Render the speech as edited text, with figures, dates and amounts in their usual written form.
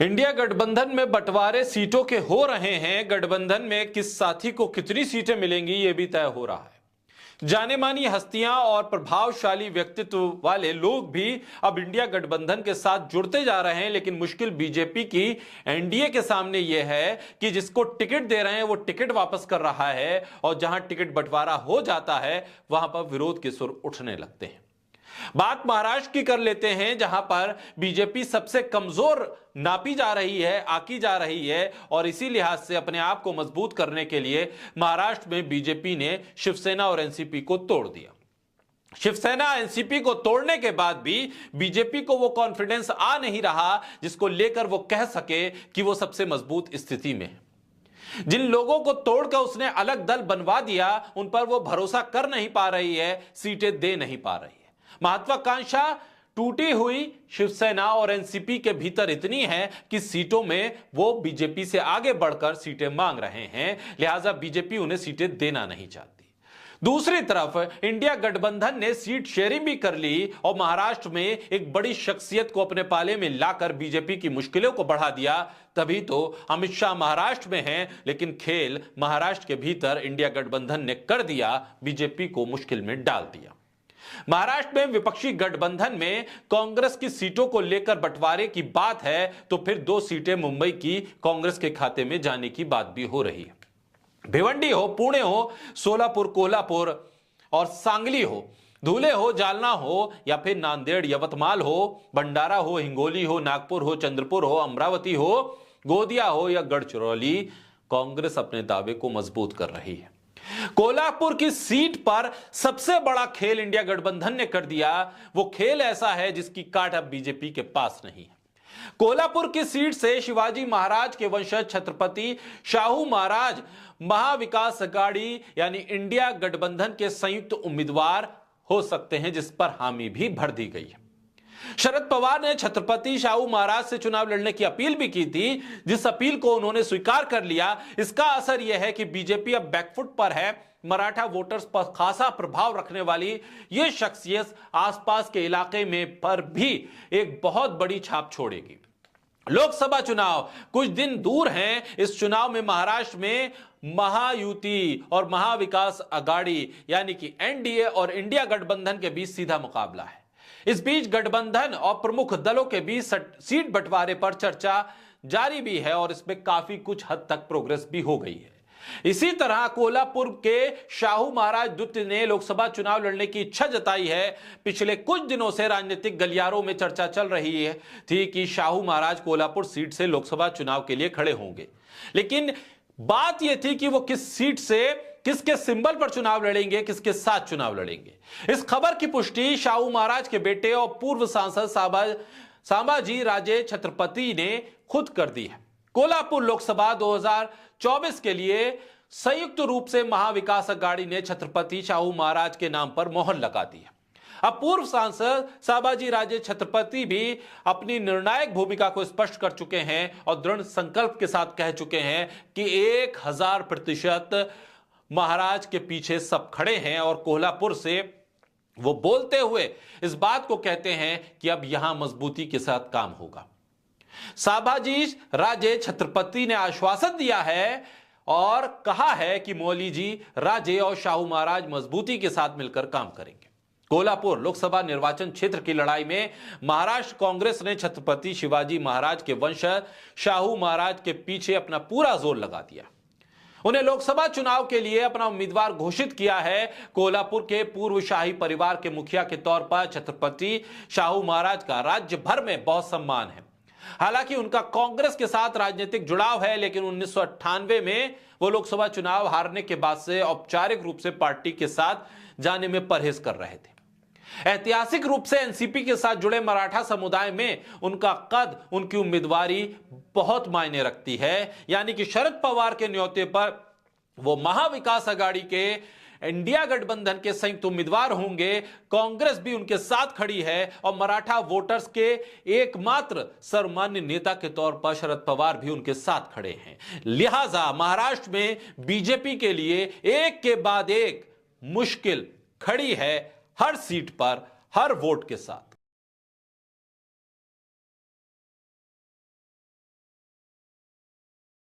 India गठबंधन में बंटवारे सीटों के हो रहे हैं। गठबंधन में किस साथी को कितनी सीटें मिलेंगी यह भी तय हो रहा है। जाने मानी हस्तियां और प्रभावशाली व्यक्तित्व वाले लोग भी अब इंडिया गठबंधन के साथ जुड़ते जा रहे हैं, लेकिन मुश्किल बीजेपी की एनडीए के सामने यह है कि जिसको टिकट दे रहे हैं वो टिकट वापस कर रहा है, और जहां टिकट बंटवारा हो जाता है वहां पर विरोध के सुर उठने लगते हैं। बात महाराष्ट्र की कर लेते हैं, जहां पर बीजेपी सबसे कमजोर नापी जा रही है, आकी जा रही है, और इसी लिहाज से अपने आप को मजबूत करने के लिए महाराष्ट्र में बीजेपी ने शिवसेना और एनसीपी को तोड़ दिया। शिवसेना एनसीपी को तोड़ने के बाद भी बीजेपी को वो कॉन्फिडेंस आ नहीं रहा जिसको लेकर वो कह सके कि वो सबसे मजबूत स्थिति में है। जिन लोगों को तोड़कर उसने अलग दल बनवा दिया उन पर वो भरोसा कर नहीं पा रही है, सीटें दे नहीं पा रही है। महत्वाकांक्षा टूटी हुई शिवसेना और एनसीपी के भीतर इतनी है कि सीटों में वो बीजेपी से आगे बढ़कर सीटें मांग रहे हैं, लिहाजा बीजेपी उन्हें सीटें देना नहीं चाहती। दूसरी तरफ इंडिया गठबंधन ने सीट शेयरिंग भी कर ली और महाराष्ट्र में एक बड़ी शख्सियत को अपने पाले में लाकर बीजेपी की मुश्किलों को बढ़ा दिया। तभी तो अमित शाह महाराष्ट्र में हैं, लेकिन खेल महाराष्ट्र के भीतर इंडिया गठबंधन ने कर दिया, बीजेपी को मुश्किल में डाल दिया। महाराष्ट्र में विपक्षी गठबंधन में कांग्रेस की सीटों को लेकर बंटवारे की बात है तो फिर 2 सीटें मुंबई की कांग्रेस के खाते में जाने की बात भी हो रही है। भिवंडी हो, पुणे हो, सोलापुर, कोल्हापुर और सांगली हो, धुले हो, जालना हो, या फिर नांदेड़, यवतमाल हो, भंडारा हो, हिंगोली हो, नागपुर हो, चंद्रपुर हो, अमरावती हो, गोदिया हो या गढ़चिरौली, कांग्रेस अपने दावे को मजबूत कर रही है। कोल्हापुर की सीट पर सबसे बड़ा खेल इंडिया गठबंधन ने कर दिया। वो खेल ऐसा है जिसकी काट अब बीजेपी के पास नहीं है। कोल्हापुर की सीट से शिवाजी महाराज के वंशज छत्रपति शाहू महाराज महाविकास अघाड़ी यानी इंडिया गठबंधन के संयुक्त उम्मीदवार हो सकते हैं, जिस पर हामी भी भर दी गई है। शरद पवार ने छत्रपति शाहू महाराज से चुनाव लड़ने की अपील भी की थी, जिस अपील को उन्होंने स्वीकार कर लिया। इसका असर यह है कि बीजेपी अब बैकफुट पर है। मराठा वोटर्स पर खासा प्रभाव रखने वाली यह शख्सियत आसपास के इलाके में पर भी एक बहुत बड़ी छाप छोड़ेगी। लोकसभा चुनाव कुछ दिन दूर हैं। इस चुनाव में महाराष्ट्र में महायुति और महाविकास अघाड़ी यानी कि एनडीए और इंडिया गठबंधन के बीच सीधा मुकाबला है। इस बीच गठबंधन और प्रमुख दलों के बीच सीट बंटवारे पर चर्चा जारी भी है और इसमें काफी कुछ हद तक प्रोग्रेस भी हो गई है। इसी तरह कोल्हापुर के शाहू महाराज द्वितीय ने लोकसभा चुनाव लड़ने की इच्छा जताई है। पिछले कुछ दिनों से राजनीतिक गलियारों में चर्चा चल रही है थी कि शाहू महाराज कोल्हापुर सीट से लोकसभा चुनाव के लिए खड़े होंगे, लेकिन बात यह थी कि वो किस सीट से, किसके सिंबल पर चुनाव लड़ेंगे, किसके साथ चुनाव लड़ेंगे। इस खबर की पुष्टि शाहू महाराज के बेटे और पूर्व सांसद सांबाजी राजे छत्रपति ने खुद कर दी है। कोल्हापुर लोकसभा 2024 के लिए संयुक्त रूप से महाविकास अघाड़ी ने छत्रपति शाहू महाराज के नाम पर मोहर लगा दी है। अब पूर्व सांसद सांबाजी राजे छत्रपति भी अपनी निर्णायक भूमिका को स्पष्ट कर चुके हैं और दृढ़ संकल्प के साथ कह चुके हैं कि 1000% महाराज के पीछे सब खड़े हैं, और कोल्हापुर से वो बोलते हुए इस बात को कहते हैं कि अब यहां मजबूती के साथ काम होगा। सांबाजी राजे छत्रपति ने आश्वासन दिया है और कहा है कि मौली जी राजे और शाहू महाराज मजबूती के साथ मिलकर काम करेंगे। कोल्हापुर लोकसभा निर्वाचन क्षेत्र की लड़ाई में महाराष्ट्र कांग्रेस ने छत्रपति शिवाजी महाराज के वंशज शाहू महाराज के पीछे अपना पूरा जोर लगा दिया। उन्हें लोकसभा चुनाव के लिए अपना उम्मीदवार घोषित किया है। कोल्हापुर के पूर्व शाही परिवार के मुखिया के तौर पर छत्रपति शाहू महाराज का राज्य भर में बहुत सम्मान है। हालांकि उनका कांग्रेस के साथ राजनीतिक जुड़ाव है, लेकिन 1998 में वो लोकसभा चुनाव हारने के बाद से औपचारिक रूप से पार्टी के साथ जाने में परहेज कर रहे थे। ऐतिहासिक रूप से एनसीपी के साथ जुड़े मराठा समुदाय में उनका कद, उनकी उम्मीदवारी बहुत मायने रखती है। यानी कि शरद पवार के न्योते पर वो महाविकास अघाड़ी के इंडिया गठबंधन के संयुक्त उम्मीदवार होंगे। कांग्रेस भी उनके साथ खड़ी है और मराठा वोटर्स के एकमात्र सर्वमान्य नेता के तौर पर शरद पवार भी उनके साथ खड़े हैं। लिहाजा महाराष्ट्र में बीजेपी के लिए एक के बाद एक मुश्किल खड़ी है, हर सीट पर, हर वोट के साथ।